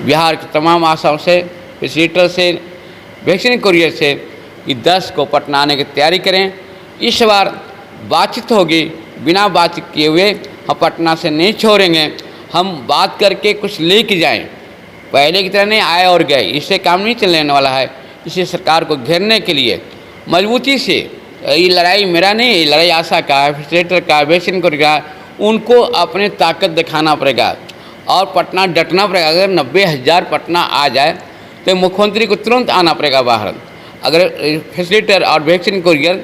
बिहार के तमाम आशाओं से, फैसिलिटेटर से, वैक्सीन कुरियर से कि 10 को पटना आने की तैयारी करें। इस बार बातचीत होगी, बिना बातचीत किए हुए हम पटना से नहीं छोड़ेंगे। हम बात करके कुछ लेके जाएं, पहले की तरह नहीं आए और गए, इससे काम नहीं चलने वाला है। इसे सरकार को घेरने के लिए मजबूती से, ये लड़ाई मेरा नहीं, ये लड़ाई आशा का है, फैसिलिटेटर का, वैक्सीन कुरियर, उनको अपने ताकत दिखाना पड़ेगा और पटना डटना पड़ेगा। अगर 90,000 पटना आ जाए तो मुख्यमंत्री को तुरंत आना पड़ेगा बाहर। अगर फैसिलिटेटर और वैक्सीन कुरियर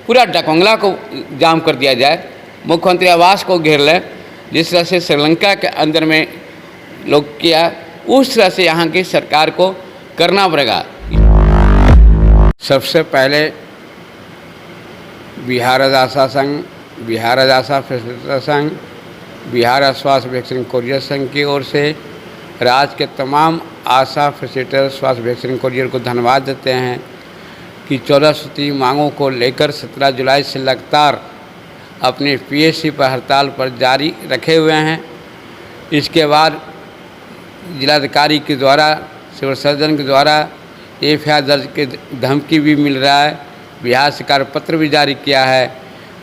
पूरा डकंगला को जाम कर दिया जाए, मुख्यमंत्री आवास को घेर लें, जिस तरह से श्रीलंका के अंदर में लोग किया, उस तरह से यहाँ की सरकार को करना पड़ेगा। सबसे पहले बिहार आशा संघ, बिहार आशा फैसिलिटेटर संघ, बिहार स्वास्थ्य वैक्सीन कुरियर संघ की ओर से राज्य के तमाम आशा फैसिलिटेटर स्वास्थ्य वैक्सीन कुरियर को धन्यवाद देते हैं कि 14 सूत्री मांगों को लेकर 17 जुलाई से लगातार अपने पीएससी पर हड़ताल पर जारी रखे हुए हैं। इसके बाद जिलाधिकारी के द्वारा, सिविल सर्जन के द्वारा एफआईआर दर्ज की धमकी भी मिल रहा है। बिहार सरकार पत्र भी जारी किया है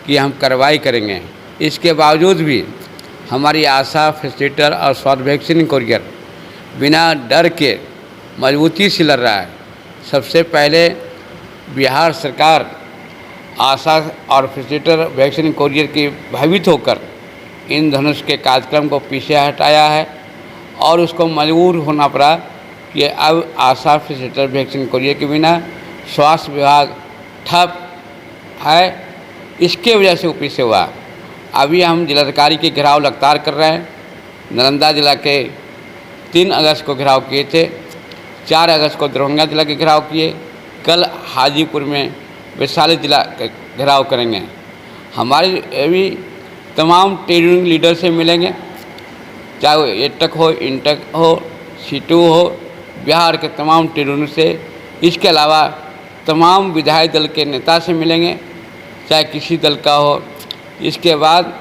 कि हम कार्रवाई करेंगे। इसके बावजूद भी हमारी आशा फैसिलिटेटर और स्वास्थ्य वैक्सीन कुरियर बिना डर के मजबूती से लड़ रहा है। सबसे पहले बिहार सरकार आशा और फैसिलिटेटर वैक्सीन कुरियर की भयभीत होकर इन धनुष के कार्यक्रम को पीछे हटाया है और उसको मजबूर होना पड़ा कि अब आशा फैसिलिटेटर वैक्सीन कुरियर के बिना स्वास्थ्य विभाग ठप है। इसके वजह से वो पीछे हुआ। अभी हम जिलाधिकारी के घेराव लगातार कर रहे हैं। नालंदा जिला के 3 अगस्त को घेराव किए थे, 4 अगस्त को दरभंगा जिला के घेराव किए, कल हाजीपुर में वैशाली जिला के घेराव करेंगे। हमारे अभी तमाम ट्रेड यूनियन लीडर से मिलेंगे, चाहे वो एटक हो, इंटक हो, सीटू हो, बिहार के तमाम ट्रेड यूनियन से। इसके अलावा तमाम विधायक दल के नेता से मिलेंगे, चाहे किसी दल का हो। इसके बाद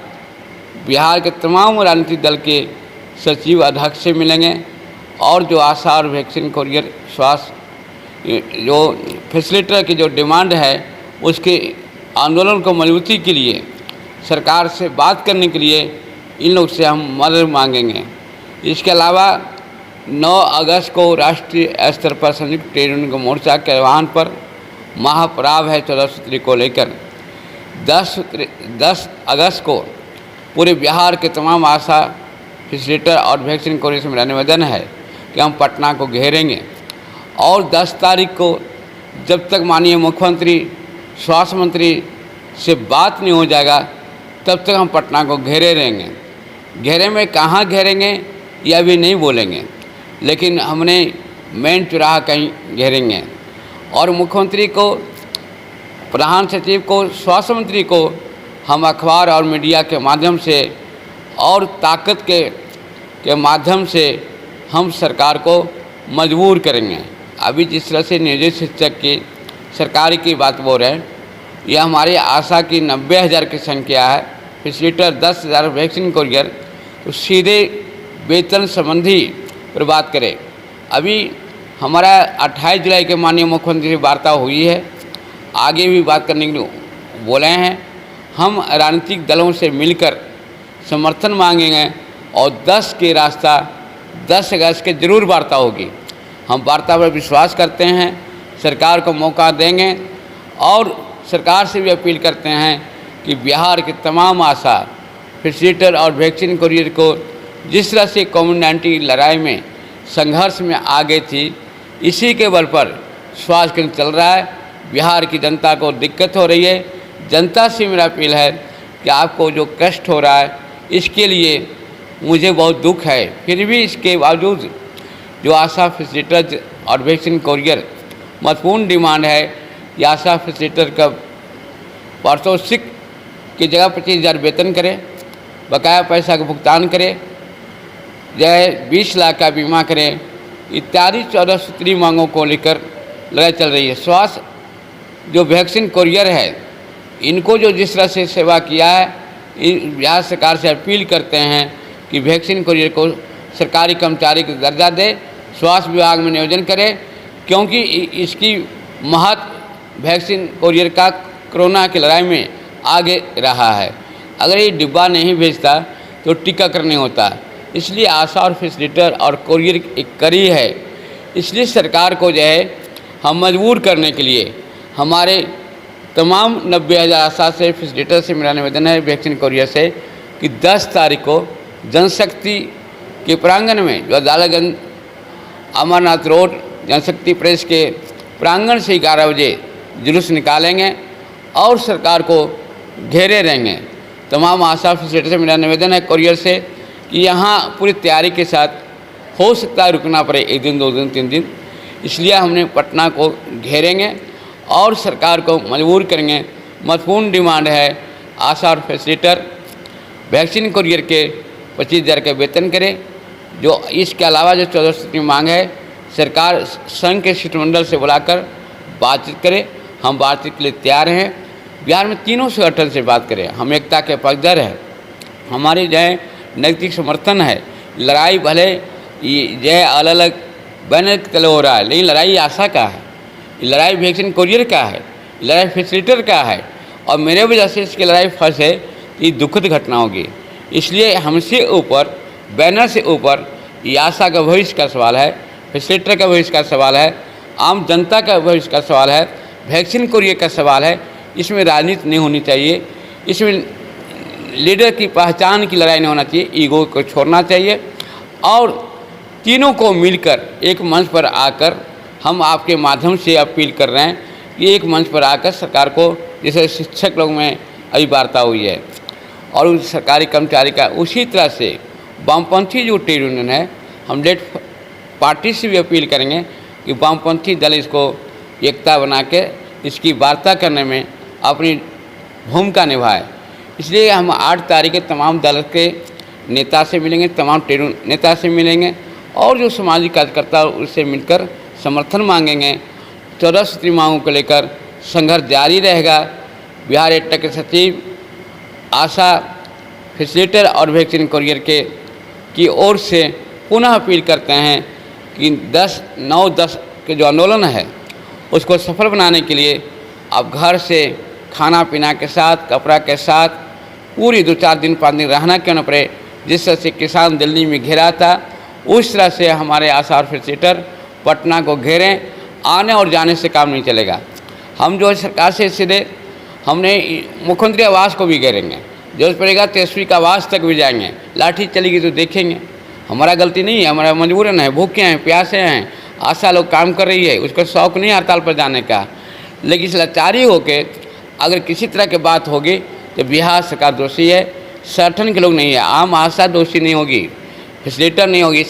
बिहार के तमाम राजनीतिक दल के सचिव अध्यक्ष से मिलेंगे और जो आशा और वैक्सीन कुरियर स्वास्थ्य जो फैसिलिटेटर की जो डिमांड है, उसके आंदोलन को मजबूती के लिए सरकार से बात करने के लिए इन लोग से हम मदद मांगेंगे। इसके अलावा 9 अगस्त को राष्ट्रीय स्तर पर संयुक्त ट्रेड यूनियन मोर्चा के आह्वान पर महापड़ाव है 14 सूत्री को लेकर। 10 अगस्त को पूरे बिहार के तमाम आशा फैसिलिटेटर और वैक्सीन कुरियर से मेरा निवेदन है कि हम पटना को घेरेंगे और 10 तारीख को जब तक माननीय मुख्यमंत्री, स्वास्थ्य मंत्री से बात नहीं हो जाएगा तब तक हम पटना को घेरे रहेंगे। घेरे में कहाँ घेरेंगे ये अभी नहीं बोलेंगे, लेकिन हमने मेन चौराहा कहीं घेरेंगे और मुख्यमंत्री को, प्रधान सचिव को, स्वास्थ्य मंत्री को हम अखबार और मीडिया के माध्यम से और ताकत के माध्यम से हम सरकार को मजबूर करेंगे। अभी जिस तरह से नियोजित शिक्षक की सरकारी की बात बोल रहे हैं, यह हमारी आशा की 90,000 की संख्या है, फैसिलिटेटर 10,000, वैक्सीन कुरियर, तो सीधे वेतन संबंधी पर बात करें। अभी हमारा 28 जुलाई के माननीय मुख्यमंत्री से वार्ता हुई है, आगे भी बात करने के लिए बोले हैं। हम राजनीतिक दलों से मिलकर समर्थन मांगेंगे और 10 के रास्ता 10 अगस्त के जरूर वार्ता होगी। हम वार्ता पर विश्वास करते हैं, सरकार को मौका देंगे और सरकार से भी अपील करते हैं कि बिहार के तमाम आशा फैसिलिटेटर और वैक्सीन कुरियर को जिस तरह से कोविड-19 लड़ाई में संघर्ष में आगे थी, इसी के बल पर स्वास्थ्य केंद्र चल रहा है। बिहार की जनता को दिक्कत हो रही है। जनता से मेरा अपील है कि आपको जो कष्ट हो रहा है इसके लिए मुझे बहुत दुख है, फिर भी इसके बावजूद जो आशा फैसिलिटेटर और वैक्सीन कुरियर महत्वपूर्ण डिमांड है कि आशा फैसिलिटेटर का पारितोषिक की जगह 25,000 वेतन करें, बकाया पैसा का भुगतान करें, जय 20 लाख का बीमा करें, इत्यादि 14 सूत्री मांगों को लेकर लड़ाई चल रही है। स्वास्थ्य जो वैक्सीन कुरियर है, इनको जो जिस तरह से सेवा किया है, बिहार सरकार से अपील करते हैं कि वैक्सीन कुरियर को सरकारी कर्मचारी का दर्जा दे स्वास्थ्य विभाग में नियोजन करें, क्योंकि इसकी महत्व वैक्सीन कोरियर का कोरोना की लड़ाई में आगे रहा है। अगर ये डिब्बा नहीं भेजता तो टीकाकरण नहीं होता। इसलिए आशा और फैसिलिटेटर और कोरियर एक कड़ी है। इसलिए सरकार को जो है हम मजबूर करने के लिए हमारे तमाम 90,000 आशा से फैसिलिटेटर से मेरा निवेदन है वैक्सीन कोरियर से कि 10 तारीख को जनशक्ति के प्रांगण में जो अदालतगंज अमरनाथ रोड जनशक्ति प्रेस के प्रांगण से 11 बजे जुलूस निकालेंगे और सरकार को घेरे रहेंगे। तमाम आशा फैसिलिटेटर से मेरा निवेदन है कोरियर से कि यहाँ पूरी तैयारी के साथ, हो सकता है रुकना पड़े 1 दिन 2 दिन 3 दिन, इसलिए हमने पटना को घेरेंगे और सरकार को मजबूर करेंगे। महत्वपूर्ण डिमांड है आशा और फैसिलिटेटर वैक्सीन कोरियर के 25,000 का वेतन करें। जो इसके अलावा जो 14 सूत्री मांग है, सरकार संघ के शिष्टमंडल से बुलाकर बातचीत करे। हम बातचीत के लिए तैयार हैं। बिहार में तीनों संगठन से बात करें, हम एकता के पक्षधर हैं। हमारी जो है नैतिक समर्थन है। लड़ाई भले जो है अलग अलग बैनर के तले हो रहा है, लेकिन लड़ाई आशा का है, लड़ाई वैक्सीन कोरियर का है, लड़ाई फैसिलिटेटर का है। और मेरे वजह से इसकी लड़ाई फंस है कि दुखद घटना होगी। इसलिए हमसे ऊपर, बैनर से ऊपर ये आशा का भविष्य का सवाल है, फैसिलिटेटर का भविष्य का सवाल है, आम जनता का भविष्य का सवाल है, वैक्सीन कोरियर का सवाल है। इसमें राजनीति नहीं होनी चाहिए, इसमें लीडर की पहचान की लड़ाई नहीं होना चाहिए, ईगो को छोड़ना चाहिए। और तीनों को मिलकर एक मंच पर आकर हम आपके माध्यम से अपील कर रहे हैं कि एक मंच पर आकर सरकार को, जैसे शिक्षक लोग में अभी वार्ता हुई है और उस सरकारी कर्मचारी का, उसी तरह से वामपंथी जो ट्रेड यूनियन है, हम लेट पार्टी से भी अपील करेंगे कि वामपंथी दल इसको एकता बना के इसकी वार्ता करने में अपनी भूमिका निभाए। इसलिए हम 8 तारीख के तमाम दल के नेता से मिलेंगे, तमाम ट्रेड नेता से मिलेंगे और जो सामाजिक कार्यकर्ता उससे मिलकर समर्थन मांगेंगे। 14 सूत्री मांगों को लेकर संघर्ष जारी रहेगा। बिहार एकता के सचिव आशा फैसिलिटेटर और वैक्सीन कोरियर की ओर से पुनः अपील करते हैं कि 10/9/10 के जो आंदोलन है उसको सफल बनाने के लिए आप घर से खाना पीना के साथ, कपड़ा के साथ पूरी 2-4 दिन 5 दिन रहना क्यों न पड़े। जिस तरह से किसान दिल्ली में घेरा था, उस तरह से हमारे आशा और फैसिलिटेटर पटना को घेरें। आने और जाने से काम नहीं चलेगा। हम जो है सरकार से सीधे हमने मुख्यमंत्री आवास को भी घेरेंगे, जरूरत पड़ेगा तेजस्वी का आवास तक भी जाएंगे। लाठी चलेगी तो देखेंगे। हमारा गलती नहीं है, हमारा मजबूरन है, भूखे हैं, प्यासे हैं। आशा लोग काम कर रही है, उसको शौक़ नहीं हड़ताल पर जाने का, लेकिन इस लाचारी होके अगर किसी तरह की बात होगी तो बिहार सरकार दोषी है, संगठन के लोग नहीं है। आम आशा दोषी नहीं होगी, फैसिलिटेटर नहीं होगी,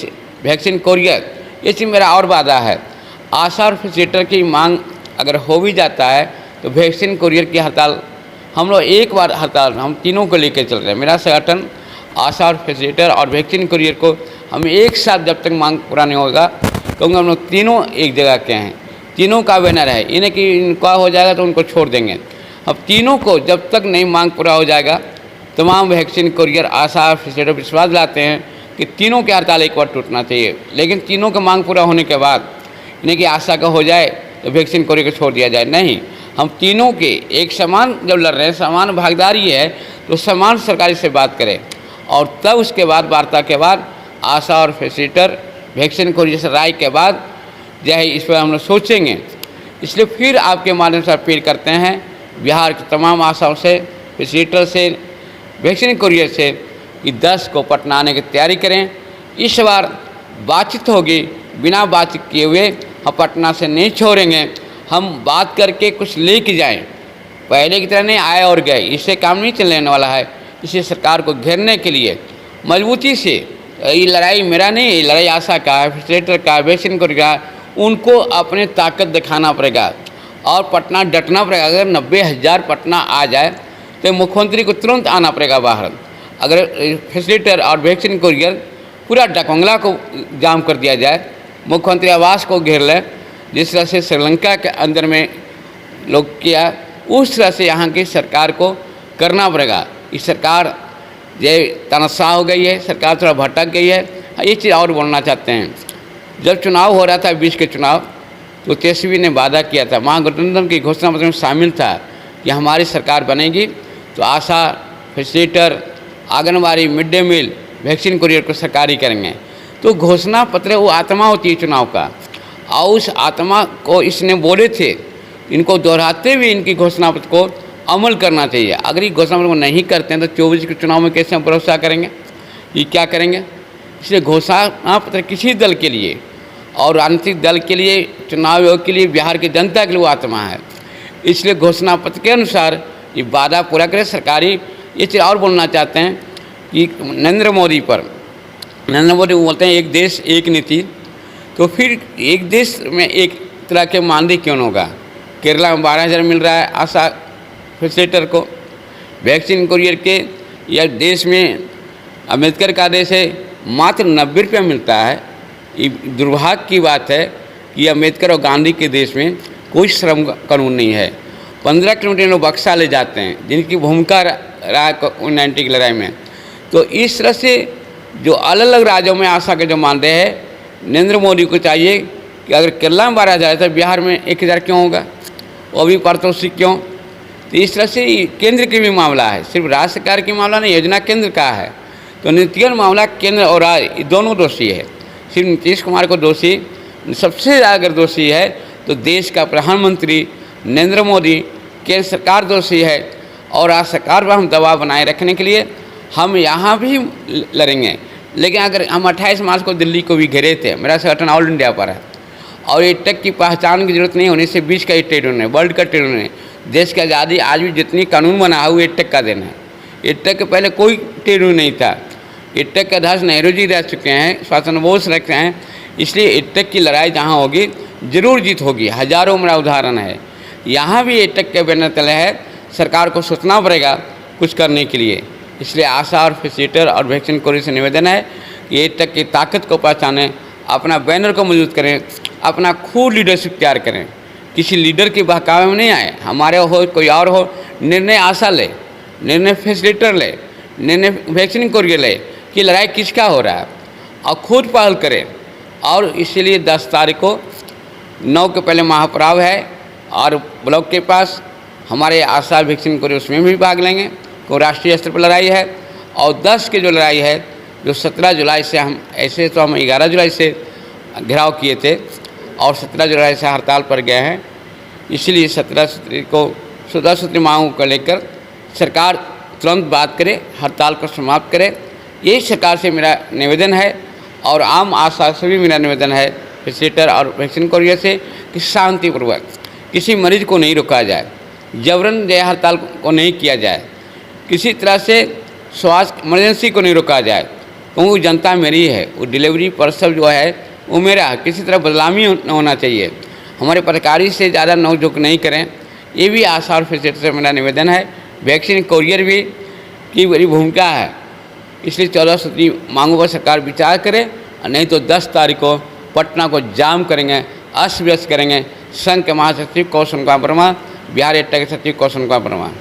वैक्सीन कोरियर। ये चीज़ मेरा और वादा है। आशा और फैसिलिटेटर की मांग अगर हो भी जाता है तो वैक्सीन कोरियर की हड़ताल, हम लोग एक बार हड़ताल हम तीनों को लेकर चल रहे हैं। मेरा संगठन आशा और फैसिलिटेटर और वैक्सीन कोरियर को हम एक साथ जब तक मांग पूरा नहीं होगा, क्योंकि हम लोग तीनों एक जगह के हैं, तीनों का बैनर है। इन्हें कि इनका हो जाएगा तो उनको छोड़ देंगे। अब तीनों को जब तक नहीं मांग पूरा हो जाएगा, तमाम वैक्सीन कोरियर आशा और फैसिलिटेटर विश्वास दिलाते हैं कि तीनों के हड़ताल एक बार टूटना चाहिए। लेकिन तीनों का मांग पूरा होने के बाद इन्हें कि आशा का हो जाए तो वैक्सीन कोरियर को छोड़ दिया जाए, नहीं। हम तीनों के एक समान जब लड़ रहे हैं, समान भागीदारी है, तो समान सरकारी से बात करें और तब उसके बाद वार्ता के बाद आशा और फैसिलिटेटर वैक्सीन कोरियर से राय के बाद जो है इस पर हम लोग सोचेंगे। इसलिए फिर आपके माध्यम से अपील करते हैं बिहार के तमाम आशाओं से, फैसिलिटेटर से, वैक्सीन कोरियर से कि 10 को पटना आने की तैयारी करें। इस बार बातचीत होगी, बिना बातचीत किए हुए हम पटना से नहीं छोड़ेंगे। हम बात करके कुछ लेके जाएं, पहले की तरह नहीं आए और गए, इससे काम नहीं चलने वाला है। इसे सरकार को घेरने के लिए मजबूती से, ये लड़ाई मेरा नहीं, ये लड़ाई आशा का है, फैसिलिटेटर का, वैक्सीन कोरियर का, उनको अपने ताकत दिखाना पड़ेगा और पटना डटना पड़ेगा। अगर 90,000 पटना आ जाए तो मुख्यमंत्री को तुरंत आना पड़ेगा बाहर। अगर फैसिलिटेटर और वैक्सीन कोरियर पूरा डकंगला को जाम कर दिया जाए, मुख्यमंत्री आवास को घेर ले, जिस तरह से श्रीलंका के अंदर में लोग किया, उस तरह से यहाँ की सरकार को करना पड़ेगा। इस सरकार ये तनसा हो गई है, सरकार थोड़ा भटक गई है। ये चीज़ और बोलना चाहते हैं, जब चुनाव हो रहा था 20 के चुनाव, तो तेजस्वी ने वादा किया था, महागठबंधन की घोषणा पत्र में शामिल था कि हमारी सरकार बनेगी तो ASHA, facilitator, anganwadi, mid day meal, vaccine courier को सरकारी करेंगे। तो घोषणा पत्र वो आत्मा होती है चुनाव का, और उस आत्मा को इसने बोले थे, इनको दोहराते हुए इनकी घोषणा पत्र को अमल करना चाहिए। अगर ये घोषणा पत्र को नहीं करते हैं तो 24 के चुनाव में कैसे हम भरोसा करेंगे, ये क्या करेंगे। इसलिए घोषणा पत्र किसी दल के लिए और राजनीतिक दल के लिए, चुनाव आयोग के लिए, बिहार की जनता के लिए वो आत्मा है। इसलिए घोषणा पत्र के अनुसार ये वादा पूरा करें सरकारी। ये चीज़ और बोलना चाहते हैं कि नरेंद्र मोदी बोलते हैं एक देश एक नीति, तो फिर एक देश में एक तरह के मानदेय क्यों होगा। केरला में 12,000 मिल रहा है आशा फैसिलिटेटर को, वैक्सीन कुरियर के या देश में अम्बेडकर का देश है मात्र 90 रुपया मिलता है। ये दुर्भाग्य की बात है कि अम्बेडकर और गांधी के देश में कोई श्रम कानून नहीं है। 15 किलोमीटर लोग बक्सा ले जाते हैं, जिनकी भूमिका रहा है कोविड-19 की लड़ाई में। तो इस तरह से जो अलग अलग राज्यों में आशा के जो मानदेय है, नरेंद्र मोदी को चाहिए कि अगर केरला में 12,000 है तो बिहार में 1,000 क्यों होगा, वो भी पारितोषिक क्यों। तो इस तरह से केंद्र की भी मामला है, सिर्फ राज्य सरकार की मामला नहीं, योजना केंद्र का है। तो नीतिगत मामला केंद्र और राज्य दोनों दोषी है। सिर्फ नीतीश कुमार को दोषी, सबसे ज़्यादा अगर दोषी है तो देश का प्रधानमंत्री नरेंद्र मोदी, केंद्र सरकार दोषी है। और आज सरकार पर हम दबाव बनाए रखने के लिए हम यहाँ भी लड़ेंगे। लेकिन अगर हम 28 मार्च को दिल्ली को भी घेरे थे, मेरा संगठन ऑल इंडिया पर है, और ये टेक की पहचान की जरूरत नहीं होने से 20 का ट्रेड यूनियन है, वर्ल्ड का ट्रेड यूनियन है। देश की आज़ादी आज भी जितनी कानून बना है वो एटेक का देन है। एटेक के पहले कोई ट्रेड यूनियन नहीं था। एटेक के अध्यक्ष नेहरू जी रह चुके हैं, सुभाष चंद्र बोस रखते हैं। इसलिए एटेक की लड़ाई जहाँ होगी जरूर जीत होगी, हजारों मेरा उदाहरण है। यहाँ भी एटेक के बैनर तले है, सरकार को सोचना पड़ेगा कुछ करने के लिए। इसलिए आशा और फैसिलिटेटर और वैक्सीन कुरियर से निवेदन है कि एटेक की ताकत को पहचानें, अपना बैनर को मजबूत करें, अपना खुद लीडरशिप तैयार करें, किसी लीडर के बहकावे में नहीं आए। हमारे हो कोई और हो, निर्णय आशा ले, निर्णय फैसिलिटेटर ले, निर्णय वैक्सीन कुरियर ले कि लड़ाई किसका हो रहा है, और खुद पहल करें। और इसीलिए 10 तारीख को 9 के पहले महापड़ाव है, और ब्लॉक के पास हमारे आशा वैक्सीन कुरियर उसमें भी भाग लेंगे। को राष्ट्रीय स्तर पर लड़ाई है। और 10 की जो लड़ाई है, जो 17 जुलाई से हम ऐसे तो हम 11 जुलाई से घेराव किए थे और 17 जुलाई से हड़ताल पर गए हैं। इसलिए 17 को 14 सूत्री मांगों को लेकर सरकार तुरंत बात करे, हड़ताल को समाप्त करे। यही सरकार से मेरा निवेदन है, और आम आशा से भी मेरा निवेदन है, फैसिलिटेटर और वैक्सीन कुरियर से, कि शांतिपूर्वक किसी मरीज को नहीं रोका जाए, जबरन जय हड़ताल को नहीं किया जाए, किसी तरह से स्वास्थ्य इमरजेंसी को नहीं रोका जाए। क्योंकि जनता मेरी है, वो डिलीवरी पर्सन जो है वो मेरा है, किसी तरह बदलामी न होना चाहिए। हमारे पत्रकारी से ज़्यादा नोक-झोंक नहीं करें, ये भी आशा और फैसिलिटेटर से मेरा निवेदन है। वैक्सीन कुरियर भी की बड़ी भूमिका है। इसलिए 14 सूत्री मांगों पर सरकार विचार करे, नहीं तो 10 तारीख को पटना को जाम करेंगे, अस्त व्यस्त करेंगे। संघ के महासचिव कौशल कुमार वर्मा, बिहार एटेक के सचिव कौशल कुमार वर्मा।